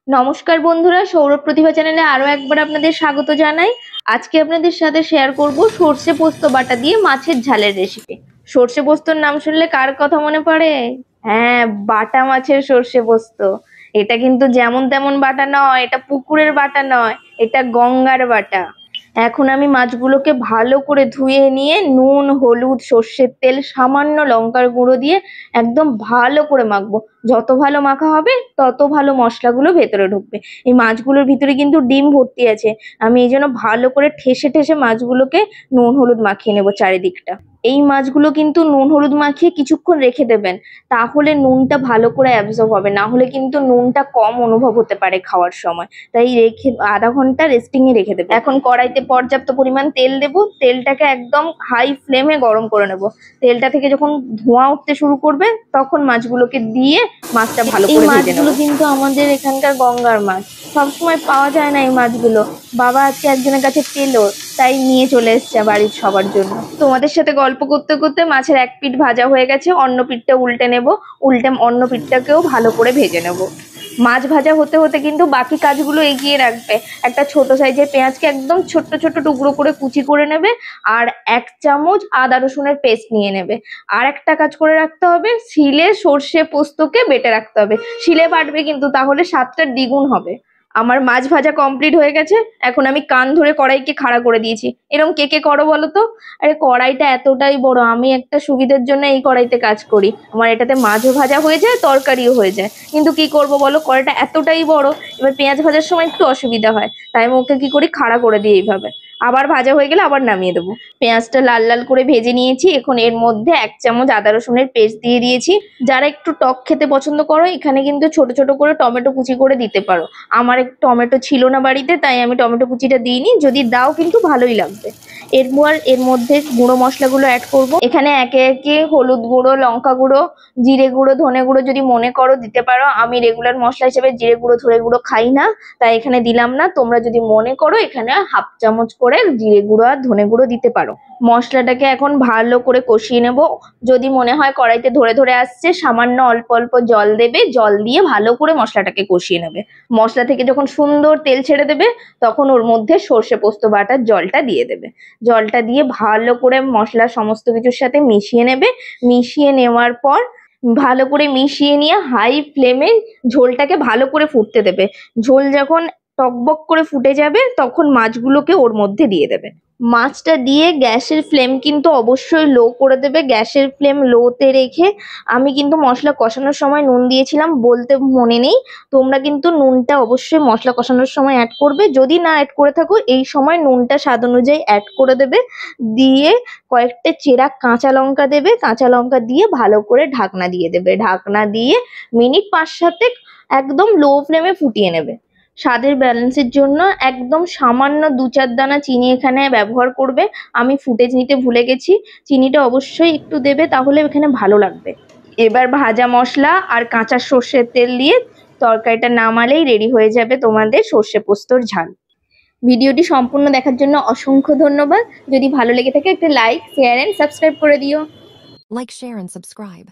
নমস্কার বন্ধুরা, সৌরভ প্রতিভা চ্যানেলে আরো একবার আপনাদের স্বাগত জানাই। আজকে আপনাদের সাথে শেয়ার করব সর্ষে পোস্ত বাটা দিয়ে মাছের ঝালের রেসিপি। সর্ষে পোস্তর নাম শুনলে কার কথা মনে পড়ে? হ্যাঁ, বাটা মাছের সর্ষে পোস্ত। এটা কিন্তু যেমন তেমন বাটা নয়, এটা পুকুরের বাটা নয়, এটা গঙ্গার বাটা। এখন আমি মাছগুলোকে ভালো করে ধুয়ে নিয়ে নুন, হলুদ, সর্ষের তেল, সামান্য লঙ্কার গুঁড়ো দিয়ে একদম ভালো করে মাখবো। যত ভালো মাখা হবে তত ভালো মশলাগুলো ভেতরে ঢুকবে। এই মাছগুলোর ভিতরে কিন্তু ডিম ভর্তি আছে। আমি এই জন্য ভালো করে ঠেসে ঠেসে মাছগুলোকে নুন হলুদ মাখিয়ে নেবো চারিদিকটা। এই মাছগুলো কিন্তু নুন হলুদ মাখিয়ে কিছুক্ষণ রেখে দেবেন, তাহলে নুনটা ভালো করে অ্যাবজর্ব হবে, না হলে কিন্তু নুনটা কম অনুভব হতে পারে খাওয়ার সময়। তাই রেখে আধা ঘন্টা রেস্টিং এ রেখে দেবো। এখন কড়াইতে পর্যাপ্ত পরিমাণ তেল দেবো। তেলটাকে একদম হাই ফ্লেমে গরম করে নেব। তেলটা থেকে যখন ধোঁয়া উঠতে শুরু করবে তখন মাছগুলোকে দিয়ে মাছটা ভালো করে ভেজে নেব। এই মাছগুলো কিন্তু আমাদের এখানকার গঙ্গার মাছ, সবসময় পাওয়া যায় না এই মাছগুলো। বাবা আজকে একজনের কাছে পেলো, তাই নিয়ে চলে এসছে বাড়ির সবার জন্য। তোমাদের সাথে গল্প করতে করতে মাছের এক পিঠ ভাজা হয়ে গেছে, অন্য পিঠটা উল্টে নেব। উল্টে অন্য পিঠটাকেও ভালো করে ভেজে নেব। মাছ ভাজা হতে হতে কিন্তু বাকি কাজগুলো এগিয়ে রাখবে। একটা ছোট সাইজের পেঁয়াজকে একদম ছোট্ট ছোট্ট টুকরো করে কুচি করে নেবে, আর 1 চামচ আদা রসুনের পেস্ট নিয়ে নেবে। আর একটা কাজ করে রাখতে হবে, শিলে সর্ষে পোস্তকে বেটে রাখতে হবে। শিলে বাটবে কিন্তু, তাহলে স্বাদটা দ্বিগুণ হবে। আমার মাছ ভাজা কমপ্লিট হয়ে গেছে। এখন আমি কান ধরে কড়াইকে খাড়া করে দিয়েছি। এরকম কে কে করো বলো তো? আরে কড়াইটা এতটাই বড়, আমি একটা সুবিধার জন্য এই কড়াইতে কাজ করি। আমার এটাতে মাছও ভাজা হয়ে যায়, তরকারিও হয়ে যায়। কিন্তু কি করব বলো, কড়াইটা এতটাই বড়, এবার পেঁয়াজ ভাজার সময় একটু অসুবিধা হয়। তাই আমি ওকে কি করি, খাড়া করে দিই এইভাবে। আবার ভাজা হয়ে গেলে আবার নামিয়ে দেবো। পেঁয়াজটা লাল লাল করে ভেজে নিয়েছি। এখন এর মধ্যে 1 চামচ আদা রসুনের পেস্ট দিয়ে দিয়েছি। যারা একটু টক খেতে পছন্দ করো, এখানে কিন্তু ছোট ছোট করে টমেটো কুচি করে দিতে পারো। আমার টমেটো ছিল না বাড়িতে, তাই আমি টমেটো কুচিটা দিইনি। যদি দাও কিন্তু ভালোই লাগবে। এর মধ্যে গুঁড়ো মশলাগুলো অ্যাড করব। এখানে একে একে হলুদ গুঁড়ো, লঙ্কা গুঁড়ো, জিরে গুঁড়ো, ধনে গুঁড়ো যদি মনে করো দিতে পারো। আমি রেগুলার মশলা হিসেবে জিরে গুঁড়ো, ধনে গুঁড়ো খাই না, তাই এখানে দিলাম না। তোমরা যদি মনে করো এখানে 1/2 চামচ করে জিরে গুঁড়ো আর ধনে গুঁড়ো দিতে পারো। মশলাটাকে এখন ভালো করে কষিয়ে নেব। যদি মনে হয় কড়াইতে ধরে ধরে আসছে, সামান্য অল্প অল্প জল দেবে। জল দিয়ে ভালো করে মশলাটাকে কষিয়ে নেবে। মশলা থেকে যখন সুন্দর তেল ছেড়ে দেবে, তখন ওর মধ্যে সর্ষে পোস্ত বাটার জলটা দিয়ে দেবে। জলটা দিয়ে ভালো করে মশলা সমস্ত কিছুর সাথে মিশিয়ে নেবে। মিশিয়ে নেওয়ার পর ভালো করে মিশিয়ে নিয়ে হাই ফ্লেমে ঝোলটাকে ভালো করে ফুটতে দেবে। ঝোল যখন টকবক করে ফুটে যাবে, তখন মাছগুলোকে ওর মধ্যে দিয়ে দেবে। মাছটা দিয়ে গ্যাসের ফ্লেম কিন্তু অবশ্যই লো করে দেবে। গ্যাসের ফ্লেম লোতে রেখে, আমি কিন্তু মশলা কষানোর সময় নুন দিয়েছিলাম বলতে মনে নেই। তোমরা কিন্তু নুনটা অবশ্যই মশলা কষানোর সময় অ্যাড করবে। যদি না অ্যাড করে থাকো, এই সময় নুনটা স্বাদ অনুযায়ী অ্যাড করে দেবে। দিয়ে কয়েকটা চেরা কাঁচা লঙ্কা দেবে। কাঁচা লঙ্কা দিয়ে ভালো করে ঢাকনা দিয়ে দেবে। ঢাকনা দিয়ে মিনিট 5-7 একদম লো ফ্লেমে ফুটিয়ে নেবে। স্বাদের ব্যালেন্সের জন্য একদম সামান্য 2-4 দানা চিনি এখানে ব্যবহার করবে। আমি ফুটেজ নিতে ভুলে গেছি। চিনিটা অবশ্যই একটু দেবে, তাহলে এখানে ভালো লাগবে। এবার ভাজা মশলা আর কাঁচা সর্ষের তেল দিয়ে তরকারিটা নামালেই রেডি হয়ে যাবে তোমাদের সর্ষে পোস্তর ঝাল। ভিডিওটি সম্পূর্ণ দেখার জন্য অসংখ্য ধন্যবাদ। যদি ভালো লেগে থাকে একটা লাইক, শেয়ার এন্ড সাবস্ক্রাইব করে দিও। Like, share, and subscribe.